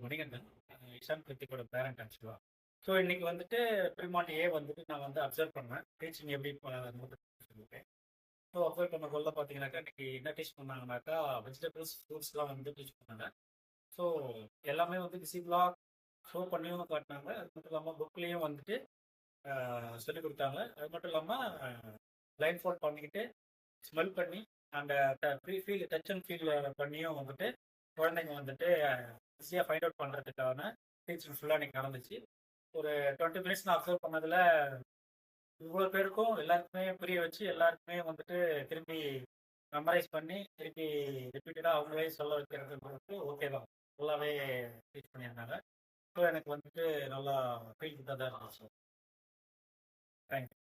Manikandan. Ishan கிருத்திக்கோட parent ஆக்சுவலா. So இன்னைக்கு வந்துட்டு ப்ரீமாண்ட் ஏ வந்துட்டு நான் வந்து அப்சர்வ் பண்ணேன். டீச்சிங் எப்படி சொல்லிட்டு. ஸோ அப்சர்வ் பண்ண கொள்ள பார்த்தீங்கன்னாக்கா இன்னைக்கு என்ன டீச் பண்ணாங்கனாக்கா வெஜிடபிள்ஸ் ஃப்ரூட்ஸ்லாம் வந்து டீச் பண்ணாங்க. ஸோ எல்லாமே வந்து விசிபிளாக ஷோ பண்ணியும் காட்டினாங்க. அது மட்டும் இல்லாமல் புக்லேயும் வந்துட்டு சொல்லிக் கொடுத்தாங்க. அது மட்டும் இல்லாமல் லைன் ஃபோல்ட் பண்ணிக்கிட்டு ஸ்மெல் பண்ணி அந்த ஃபீல் டச் அண்ட் ஃபீல் பண்ணியும் வந்துட்டு குழந்தைங்க வந்துட்டு ஈஸியாக ஃபைண்ட் அவுட் பண்ணுறதுக்கான டீச்சிங் ஃபுல்லாக இன்னைக்கு நடந்துச்சு. ஒரு 20 மினிட்ஸ் நான் அப்சர்வ் பண்ணதில் இவ்வளோ பேருக்கும் எல்லாருக்குமே புரிய வச்சு எல்லாருக்குமே வந்துட்டு திரும்பி மெமரைஸ் பண்ணி திருப்பி ரிப்பீட்டடாக அவங்களே சொல்ல வைக்கிறதுன்றது ஓகே தான். ஃபுல்லாகவே டீச் பண்ணியிருந்தாங்க. ஸோ எனக்கு வந்துட்டு நல்லா ஃபீல் குட்டாக தான் இருந்துச்சு. தேங்க்யூ.